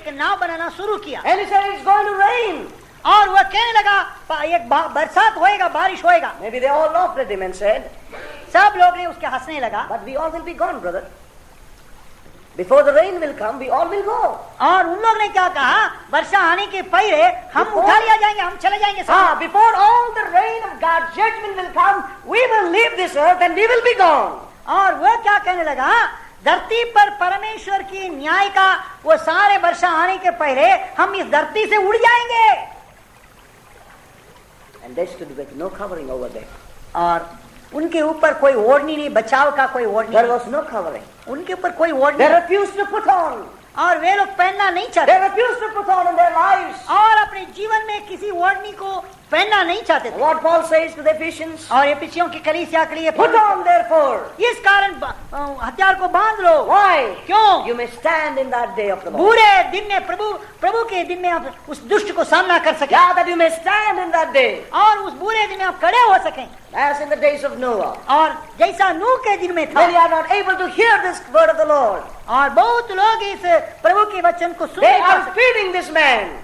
एक नाव बनाना शुरू किया। And he said it's going to rain. और वह कहने लगा एक बरसात होएगा, बारिश होएगा। Maybe they all laughed at him and said, सब लोग ने उसके हंसने लगा। But we all will be gone, brother. Before the rain will come, we all will go. और उन लोग ने क्या कहा, वर्षा आने के पहले हम उठा लिया जाएंगे, हम चले जाएंगे सब। Before all the rain of God's judgment will come, we will leave this earth and we will be gone. और वह क्या कहने लगा, धरती पर परमेश्वर की न्याय का वो सारे वर्षा आने के पहले हम इस धरती से उड़ जाएंगे। And they stood with no covering over there. और उनके ऊपर कोई ओढ़नी नहीं, बचाव का कोई ओढ़नी। There was no covering. उनके ऊपर कोई ओढ़नी। They refused to put on. और वे लोग पहनना नहीं चाहते। They refused to put on in their lives. और अपने जीवन में किसी ओढ़नी को पहनना नहीं चाहते थे। What Paul says to the Ephesians? और एफिसियों की कलीसिया के लिए Put on therefore. इस कारण हथियार को बांध लो। Why? क्यों? You may stand in that day of the Lord. बुरे दिन में प्रभु के दिन में आप उस दुष्ट को सामना कर सकें। Yeah, that you may stand in that day. और उस बुरे दिन में आप खड़े हो सकें। As in the days of Noah. और जैसा नूह के दिन में था। Many are not able to hear this word of the Lord. और बहुत लोग इस प्रभु के वचन को सुन They नहीं are सकते। feeding this man.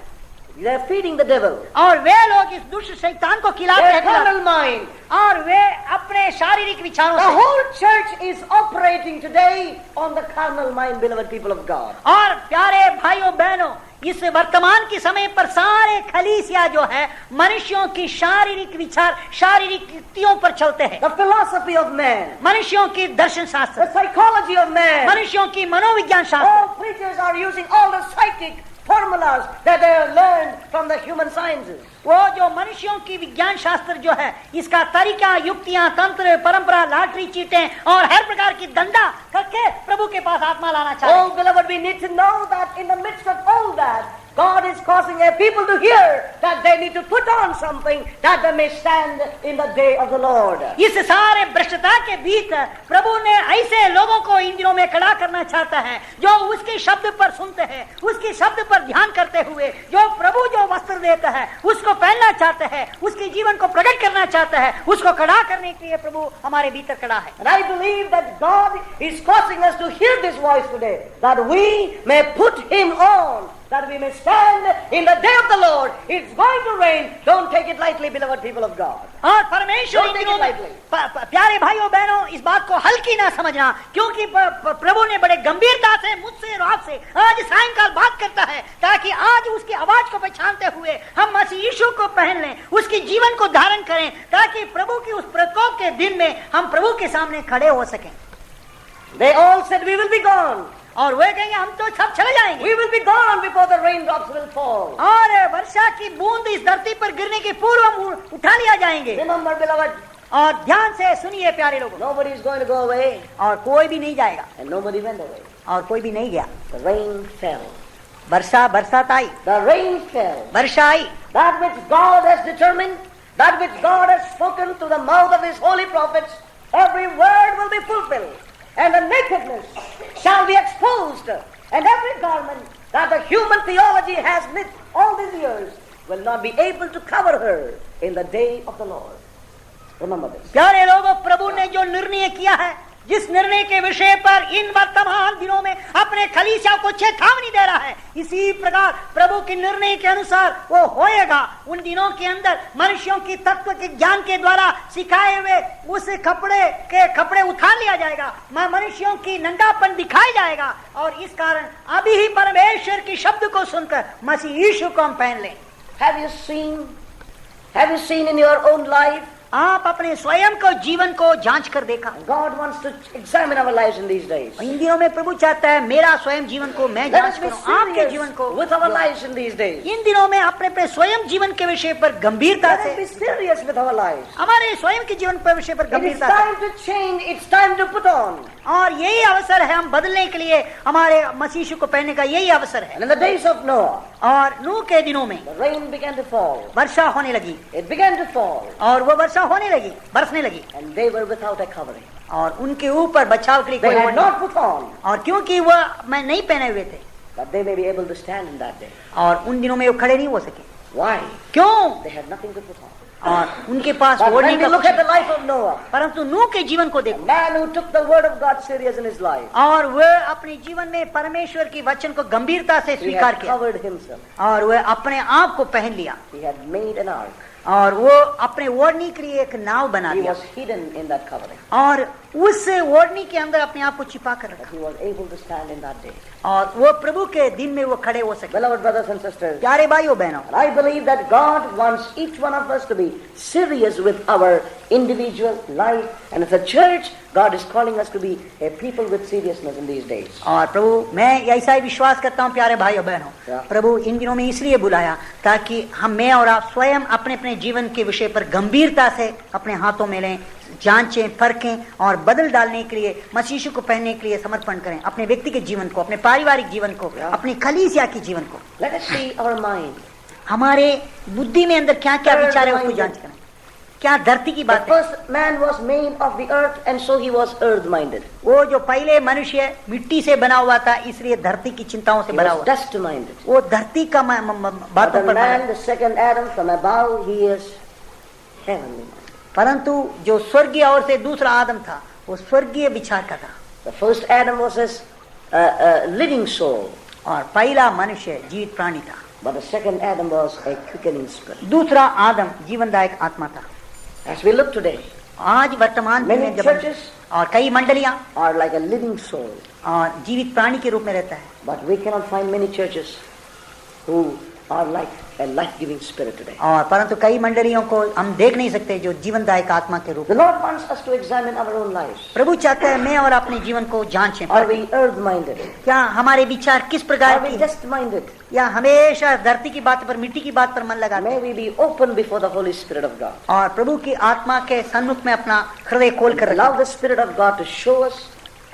They are feeding the devil. और वे लोग इस दुष्ट शैतान को खिलाते Their हैं। carnal mind. और वे अपने शारीरिक विचारों The से। whole church is operating today on the carnal mind, beloved people of God. और प्यारे भाइयों बहनों, इस वर्तमान के समय पर सारे कलीसिया जो है मनुष्यों की शारीरिक विचार, शारीरिक युक्तियों पर चलते हैं। The philosophy of man. मनुष्यों की दर्शन शास्त्र, The psychology of man. मनुष्यों की मनोविज्ञान शास्त्र। All preachers are using all the psychic formulas that they have learned from the human sciences. वो जो मनुष्यों की विज्ञान शास्त्र जो है, इसका तरीका, युक्तियां, तंत्र, परंपरा, लॉटरी, चीटें और हर प्रकार की धंधा करके प्रभु के पास आत्मा लाना चाहते हैं। Oh, beloved, we need to know that in the midst of all that, God is causing a people to hear that they need to put on something that they may stand in the day of the Lord. इस सारे भ्रष्टता के बीच प्रभु ने ऐसे लोगों को इन दिनों में खड़ा करना चाहता है जो उसके शब्द पर सुनते हैं, उसके शब्द पर ध्यान करते हुए जो प्रभु जो वस्त्र देता है उसको पहनना चाहते हैं, उसके जीवन को प्रकट करना चाहता है, उसको खड़ा करने के लिए प्रभु हमारे भीतर खड़ा है। And I believe that God is causing us to hear this voice today, that we may put Him on that we may stand in the day of the Lord. It's going to rain. Don't take it lightly, beloved people of God. और परमेश्वर Don't in take दिनों it में lightly. प्यारे भाइयों बहनों इस बात को हल्की ना समझना, क्योंकि प्रभु ने बड़े गंभीरता से मुझसे और आपसे आज सायंकाल बात करता है, ताकि आज उसकी आवाज को पहचानते हुए हम मसीह यीशु को पहन लें, उसके जीवन को धारण करें, ताकि प्रभु की उस प्रकोप के दिन में हम प्रभु के सामने खड़े हो सकें। They all said, we will be gone. और वे कहेंगे हम तो सब चले जाएंगे, We will be gone before the raindrops will fall. और वर्षा की बूंद इस धरती पर गिरने के पूर्व हम उठा लिया जाएंगे। Remember, beloved, और ध्यान से सुनिए प्यारे लोगों, nobody is going to go away, और कोई भी नहीं जाएगा, and nobody went away. और कोई भी नहीं गया। The rain fell. बरसात आई, The rain fell. Varsha I. That which God has determined, that which God has spoken to the mouth of His holy prophets, every word will be fulfilled, and the nakedness shall be exposed, and every garment that the human theology has knit all these years will not be able to cover her in the day of the Lord. Remember this. प्यारे लोगों, प्रभु ने जो निर्णय किया है, जिस निर्णय के विषय पर इन वर्तमान दिनों में अपने कलीसिया को चेतावनी दे रहा है, इसी प्रकार प्रभु के निर्णय के अनुसार वो होएगा। उन दिनों के अंदर मनुष्यों की तत्व के ज्ञान के द्वारा सिखाए हुए उस कपड़े उतार लिया जाएगा, मनुष्यों की नंगापन दिखाई जाएगा, और इस कारण अभी ही परमेश्वर की शब्द को सुनकर मसीह यीशु को हम पहन लें। Have you seen in your own life? आप अपने स्वयं को जीवन को जांच कर देखा। God wants to examine our lives in these days. इन दिनों में प्रभु चाहता है मेरा स्वयं जीवन को मैं Let जांच us be करूं, आपके जीवन को। serious with our lives in these days. इन दिनों में अपने स्वयं जीवन के विषय पर गंभीरता Let us be से, serious with our lives. हमारे स्वयं के जीवन पर विषय पर It is गंभीरता से, time to change. It's time to put on. और यही अवसर है हम बदलने के लिए, हमारे मसीह यीशु को पहनने का यही अवसर है। And in the days of Noah, और नूह के दिनों में the rain began to fall. वर्षा होने लगी, It began to fall, और वो वर्षा होने लगी, बरसने लगी, and they were without a covering. और उनके ऊपर बचाव के लिए They कोई had ओढ़ not नहीं। put on, और क्योंकि वह मैं नहीं पहने हुए थे, but they may be able to stand in that day. और उन दिनों में वो खड़े नहीं हो सके। Why? क्यों? They had nothing to put on. और उनके पास But ओढ़ने when we का look कुछ at the नहीं। life of Noah, परंतु नूह के जीवन को a देखो, man who took the word of God serious in his life, और वह अपने जीवन में परमेश्वर की वचन को गंभीरता से he स्वीकार had किया, covered himself. और वह अपने आप को पहन लिया, He had made an ark. और वो अपने ओढ़नी के लिए एक नाव बना He दिया, was hidden in that covering. और उस ओढ़नी के अंदर अपने आप को छिपा कर But रखा, he was able to stand in that day. और वो प्रभु के दिन में वो खड़े हो सके। Beloved brothers and sisters, प्यारे भाइयों बहनों, and I believe that God wants each one of us to be serious with our individual life, and as a church, God is calling us to be a people with seriousness in these days. और प्रभु मैं ऐसा ही विश्वास करता हूँ प्यारे भाइयों बहनों, Yeah. प्रभु इन दिनों में इसलिए बुलाया ताकि मैं और आप स्वयं अपने अपने जीवन के विषय पर गंभीरता से अपने हाथों में लें, जांचें, परखें, और बदल डालने के लिए मसीह यीशु को पहनने के लिए समर्पण करें, अपने व्यक्ति के जीवन को, अपने पारिवारिक जीवन को, Yeah. अपनी कलीसिया के जीवन को। Let us see our mind. हमारे बुद्धि में अंदर क्या क्या विचार है उसको जांच करें, क्या धरती की The बात है। first man was made of the earth, and so he was earth-minded. वो जो पहले मनुष्य मिट्टी से बना हुआ था, इसलिए धरती की चिंताओं से He भरा was हुआ, dust-minded. वो धरती का But बातों the पर बना। man, the second Adam from above, he is heavenly minded. परंतु जो स्वर्गीय और से दूसरा आदम था, वो स्वर्गीय विचार का था, The first Adam was his living soul, और पहला मनुष्य जीवित प्राणी था, but the second Adam was a quickening spirit. दूसरा आदम जीवनदायक आत्मा था। As we look today, आज वर्तमान दिन many में जब churches और कई मंडलियां are like a living soul, और जीवित प्राणी के रूप में रहता है, but we cannot find many churches who are like a life-giving spirit today. और परंतु कई मंडलियों को हम देख नहीं सकते जो जीवनदायक आत्मा के रूप The में। Lord wants us to examine our own lives. प्रभु चाहता है मैं और अपने जीवन को जांचें, Are we earth-minded? क्या हमारे विचार किस Are प्रकार we के हैं? dust-minded? या हमेशा धरती की बात पर, मिट्टी की बात पर मन लगाते May हैं, we be open before the Holy Spirit of God. और प्रभु की आत्मा के सन्मुख में अपना हृदय खोल कर रखें, Allow the Spirit of God to show us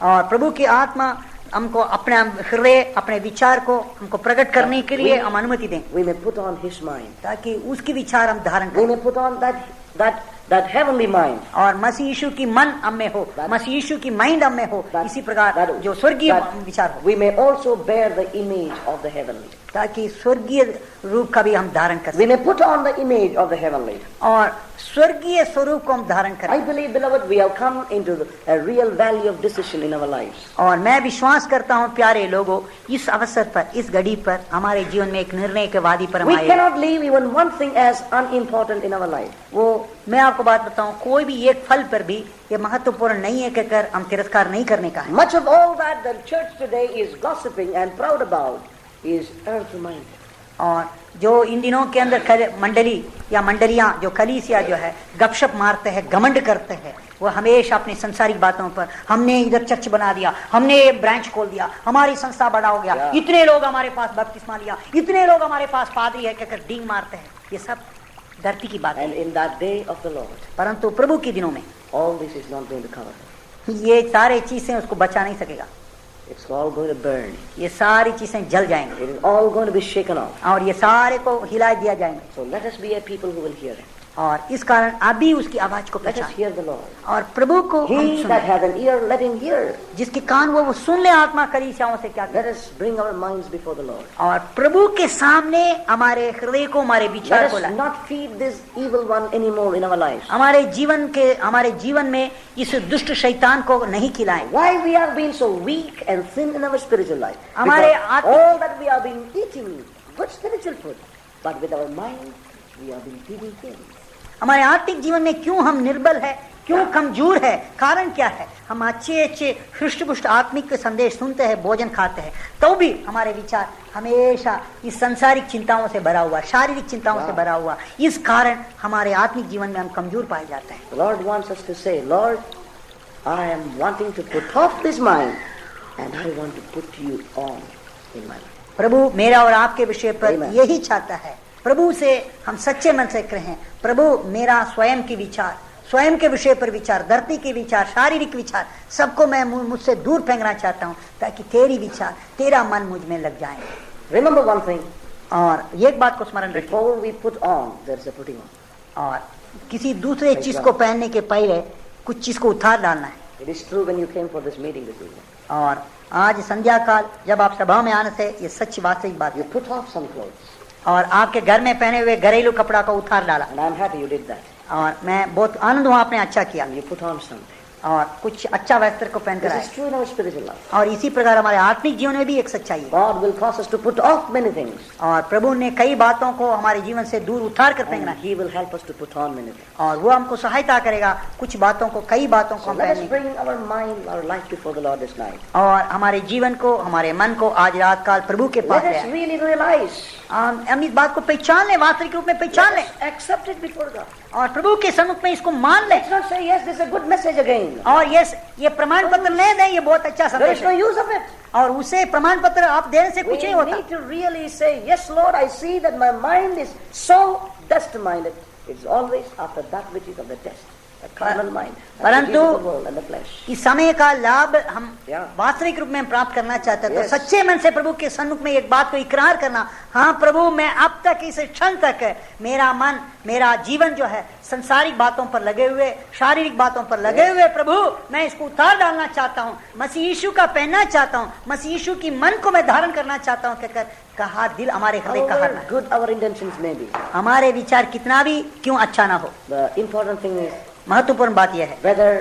और प्रभु की आत्मा हमको अपने हृदय, अपने विचार को हमको प्रकट करने के लिए हम अनुमति दें, we may put on His mind. ताकि उसकी विचार हम धारण We करें, may put on that that heavenly mind. और मसीह यीशु की मन हम में हो, मसीह यीशु की माइंड हम में हो, इसी प्रकार जो स्वर्गीय विचार हो, we may also bear the image of the heavenly. ताकि स्वर्गीय रूप का भी हम धारण कर We सकें, may put on the image of the heavenly. और स्वर्गीय स्वरूप को हम धारण करें। I believe, beloved, we have come into a real valley of decision in our lives. और मैं विश्वास करता हूँ प्यारे लोगों, इस अवसर पर, इस घड़ी पर, हमारे जीवन में एक निर्णय के वादी पर हम We आए। cannot leave even one thing as unimportant in our life. वो मैं आपको बात बताऊं, कोई भी एक फल पर भी ये महत्वपूर्ण नहीं है कहकर हम तिरस्कार नहीं करने का है। Much of all that the church today is gossiping and proud about is earth-minded. और जो इन दिनों के अंदर मंडली या मंडलियां, जो कलीसिया जो है गपशप मारते हैं, घमंड करते हैं, वो हमेशा अपनी संसारिक बातों पर, हमने इधर चर्च बना दिया, हमने ये ब्रांच खोल दिया, हमारी संस्था बड़ा हो गया, इतने लोग हमारे पास बपतिस्मा लिया, इतने लोग हमारे पास पादरी है कहकर डींग मारते हैं। ये सब धरती की बात है। And in that day of the Lord, परंतु प्रभु के दिनों में all this is not going to cover. ये सारे चीजें उसको बचा नहीं सकेगा, It's all going to burn. ये सारी चीजें जल जाएंगी It is all going to be shaken off. और ये सारे को हिला दिया जाएंगे। So let us be a people who will hear it. और इस कारण अभी उसकी आवाज को Let us पहचान, hear the Lord. और प्रभु को हम He सुने। that has an ear, let him hear. जिसके कान वो सुन ले आत्मा कलीसियाओं से क्या Let कहता है। us bring our minds before the Lord. और प्रभु के सामने हमारे हृदय को, हमारे विचार Let को us लाए। not feed this evil one anymore in our lives. हमारे जीवन में इस दुष्ट शैतान को नहीं खिलाएं। Why we are being so weak and thin in our spiritual life? हमारे Because all that we have been eating good spiritual food, but with our mind we have been feeding things. हमारे आत्मिक जीवन में क्यों हम निर्बल है, क्यों कमजोर है, कारण क्या है? हम अच्छे हृष्ट-पुष्ट आत्मिक के संदेश सुनते हैं, भोजन खाते हैं, तो भी हमारे विचार हमेशा इस सांसारिक चिंताओं से भरा हुआ, शारीरिक चिंताओं से भरा हुआ। इस कारण हमारे आत्मिक जीवन में हम कमजोर पाए जाते हैं। The Lord wants us to say, Lord, I am wanting to put off this mind and I want to put you on in my life. प्रभु मेरा और आपके विषय पर Amen. यही चाहता है। प्रभु से हम सच्चे मन से कहें, प्रभु मेरा स्वयं के विचार, स्वयं के विषय पर विचार, धरती के विचार, शारीरिक विचार, सबको मैं मुझसे दूर फेंकना चाहता हूँ, ताकि तेरी विचार, तेरा मन मुझ में लग जाए। Remember one thing, और एक बात को स्मरण रखिए, before we put on, there is a putting on. और किसी दूसरे चीज को पहनने के पहले कुछ चीज को उतार डालना है। It is true when you came for this meeting this evening. और आज संध्या काल जब आप सभा में आने से, ये सच्ची वास्तविक बात You है। put off some clothes. और आपके घर में पहने हुए घरेलू कपड़ा को उतार डाला, And I am happy you did that. और मैं बहुत आनंद हूँ आपने अच्छा किया, And you put on something. और कुछ अच्छा वस्त्र को पहन कर This आए। is true in our spiritual life. और इसी प्रकार हमारे आत्मिक जीवन में भी एक सच्चाई है। God will cause us to put off many things. और प्रभु ने कई बातों को हमारे जीवन से दूर उतार कर फेंकना And है, He will help us to put on many things. और वो हमको सहायता करेगा कुछ बातों को, कई बातों को So हम let us पहनने। bring our mind, our life before the Lord this night. और हमारे जीवन को, हमारे मन को आज रात काल प्रभु के पास Let us है। really realize. हम इस बात को पहचान लें, वास्तविक रूप में पहचान Let लें, us accept it before God. और प्रभु के सम्मुख में इसको मान लें। Let's not say, yes, this is a good message again. और ये प्रमाण पत्र ले दें, ये बहुत अच्छा There संदेश is no है, use of it. और उसे प्रमाण पत्र आप देने से We कुछ नहीं होता। need to really say, yes, Lord, I see that my mind is so dust-minded. It's always after that which is of the dust, the carnal mind, and the परंतु the world and the flesh. इस समय का लाभ हम Yeah. वास्तविक रूप में प्राप्त करना चाहते हैं, तो Yes. सच्चे मन से प्रभु के सन्मुख में एक बात को इकरार करना, हाँ प्रभु मैं अब तक इस क्षण तक मेरा मन, मेरा जीवन जो है संसारिक बातों पर लगे हुए, शारीरिक बातों पर लगे हुए, प्रभु मैं इसको उतार डालना चाहता हूँ, मसीह यीशु का पहनना चाहता हूँ, मसीह यीशु की मन को मैं धारण करना चाहता हूँ कहकर कहा दिल हमारे हृदय का However हरना। good our intentions may be, हमारे विचार कितना भी क्यों अच्छा ना हो, the important thing is महत्वपूर्ण बात यह है whether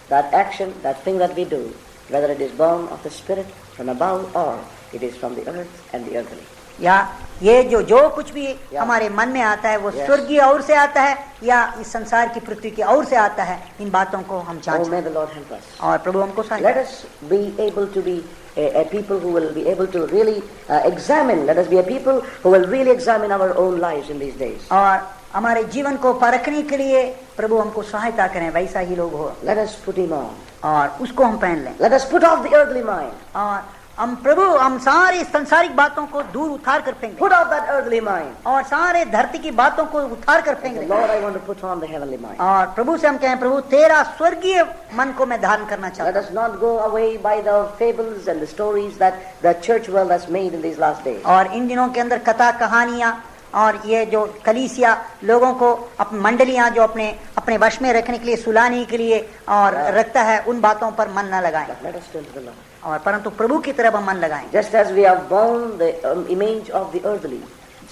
that action, that thing that we do, whether it is born of the Spirit from above or it is from the earth and the earthly. या ये जो कुछ भी हमारे मन में आता है वो Yes. स्वर्गीय और से आता है या इस संसार की पृथ्वी की और से आता है, इन बातों को हम Oh, जांचें। may the Lord help us. और प्रभु हमको सहायता Let us be able to be a people who will be able to really examine. Let us be a people who will really examine our own lives in these days. और हमारे जीवन को परखने के लिए प्रभु हमको सहायता करें, वैसा ही लोग हो, Let us put him on. और उसको हम पहन लें। Let us put off the earthly mind. और हम सारी सांसारिक बातों को दूर उतार कर फेंक दें, Put off that earthly mind. और सारे धरती की बातों को उतार कर फेंक Say, दें, Lord, I want to put on the heavenly mind. और प्रभु से हम कहें, प्रभु तेरा स्वर्गीय मन को मैं धारण करना Let चाहता us not go away by the fables and the stories that the church world has made in these last days. हूँ। और इन दिनों के अंदर कथा कहानियां और ये जो कलीसिया लोगों को मंडलियां जो अपने अपने वश में रखने के लिए, सुलाने के लिए और रखता है, उन बातों पर मन न लगाएं, But let us turn to the Lord. और परंतु प्रभु की तरफ हम मन लगाएं। Just as we have borne the image of the earthly,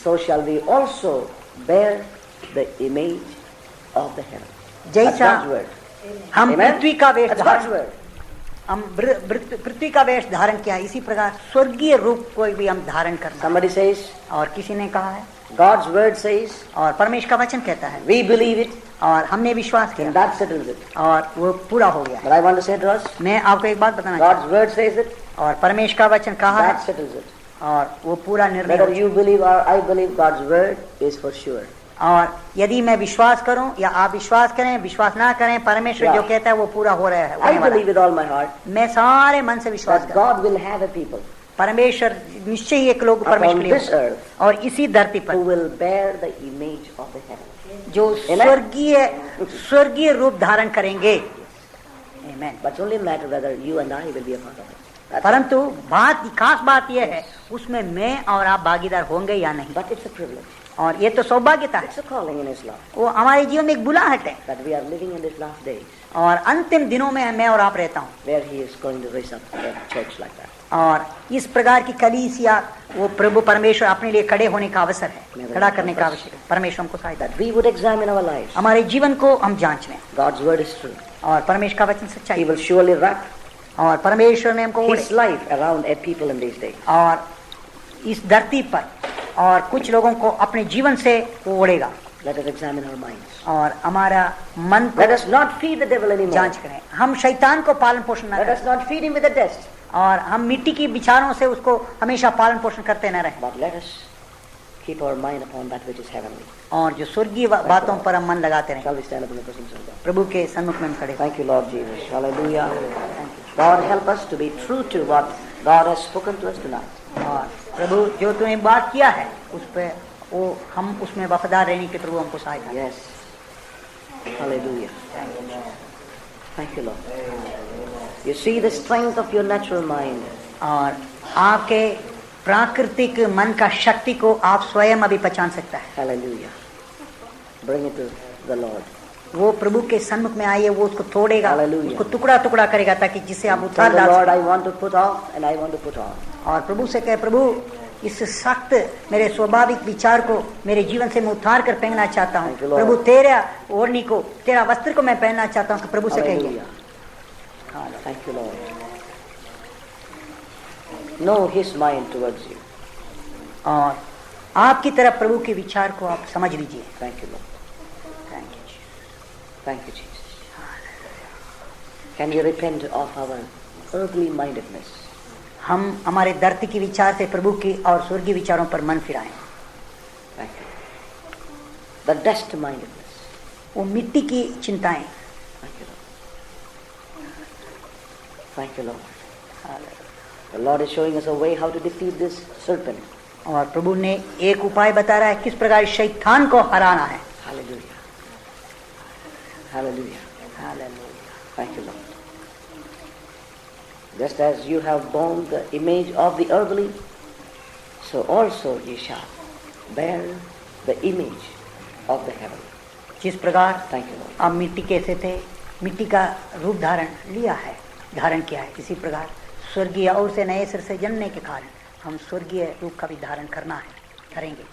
so shall we also bear the image of the heaven. That's जैसा God's word. हम Amen? पृथ्वी का वेश That's God's धारण word. हम पृथ्वी का वेश धारण किया, इसी प्रकार स्वर्गीय रूप को भी हम धारण करना। Somebody says, और किसी ने कहा है, God's word says, और परमेश्वर का वचन कहता है, we believe it, और हमने विश्वास and किया that settles it. और वो पूरा हो गया है। But I want to say to us, मैं आपको एक बात बताना चाहता God's word says it, हूँ, और परमेश्वर का वचन कहा है that settles it. और वो पूरा निर्णय Whether हो you believe or I believe, God's word is for sure. और यदि मैं विश्वास करूं या आप विश्वास करें, विश्वास ना करें, परमेश्वर Yeah. जो कहता है वो पूरा हो रहा है, I होने वाला believe है। with all my heart मैं सारे मन से विश्वास that करता हूं, God will have a people परमेश्वर निश्चय ही एक लोग परमेश्वर upon के लिए this होगा। earth और इसी धरती who पर will bear the image of the heaven. जो स्वर्गीय रूप धारण करेंगे। Amen. But it's only a matter whether you and I will be a part of it. That's it. परंतु खास बात यह है, उसमें मैं और आप भागीदार होंगे या नहीं। But it's a privilege. और ये तो सौभाग्यता है, It's a calling in Islam वो हमारे जीवन में एक बुलाहट है। that we are living in these last days और अंतिम दिनों में मैं और आप रहता हूँ, where He is going to raise up a church like that. और इस प्रकार की कलीसिया वो प्रभु परमेश्वर अपने लिए खड़े होने का अवसर है, खड़ा करने का आवश्यक है। परमेश्वर हमको सहायता दे। That we would examine our lives. हमारे जीवन को हम जांच लें, God's word is true. और परमेश्वर का वचन He सच्चाई will surely wrap और परमेश्वर ने हमको His life around a people in these days. और इस धरती पर और कुछ लोगों को अपने जीवन से वो ओढ़ेगा। Let us examine our minds. और हमारा मन को Let us not feed the devil anymore. जांच करें, हम शैतान को पालन पोषण न Let करें, us not feed him with the dust. और हम मिट्टी की विचारों से उसको हमेशा पालन पोषण करते न रहें, But let us keep our mind upon that which is heavenly. और जो स्वर्गीय बातों पर हम मन लगाते रहें। Shall we stand up in the presence of God? प्रभु के सम्मुख में हम खड़े। Thank you, Lord Jesus. Hallelujah. God, help us to be true to what God has spoken to us tonight. और प्रभु जो तूने बात किया है उस पे वो हम उसमें वफादार रहने के प्रभु हमको सहायता दे। Yes. Hallelujah. Thank you, Lord. You see the strength of your natural mind. और आपके प्राकृतिक मन का शक्ति को आप स्वयं अभी पहचान सकता है। Hallelujah. Bring it to the Lord. वो प्रभु के सम्मुख में आइए, वो उसको तोड़ेगा, Hallelujah. उसको टुकड़ा टुकड़ा करेगा ताकि जिसे आप Tell उतार the डाल Lord, सकें। I want to put off and I want to put on. और प्रभु से कहे, प्रभु इस सख्त मेरे स्वाभाविक विचार को मेरे जीवन से मैं उतार कर पहनना चाहता हूँ। Thank you, Lord. प्रभु तेरा ओढ़नी को, तेरा वस्त्र को मैं पहनना चाहता हूँ। कि प्रभु से कहिए। Hallelujah. Thank you, Lord. Know His mind towards you. और आपकी तरफ प्रभु के विचार को आप समझ लीजिए। Thank you, Lord. Thank you, Jesus. Thank you, Jesus. Can you repent of our earthly mindedness? हम हमारे धरती के विचार से प्रभु की और स्वर्गीय विचारों पर मन फिराएं। Thank you. The dust mindedness. वो मिट्टी की चिंताएं। Thank you, Lord. Thank you, Lord. The Lord is showing us a way how to defeat this serpent. और प्रभु ने एक उपाय बता रहा है किस प्रकार शैतान को हराना है। Hallelujah. Hallelujah. Hallelujah. Thank you, Lord. Just as you have borne the image of the earthly, so also ye shall bear the image of the heavenly. जिस प्रकार Thank you, Lord. आप मिट्टी कैसे थे, मिट्टी का रूप धारण लिया है, धारण किया है, इसी प्रकार स्वर्गीय और से नए सिर से जन्मने के कारण हम स्वर्गीय रूप का भी धारण करना है, करेंगे।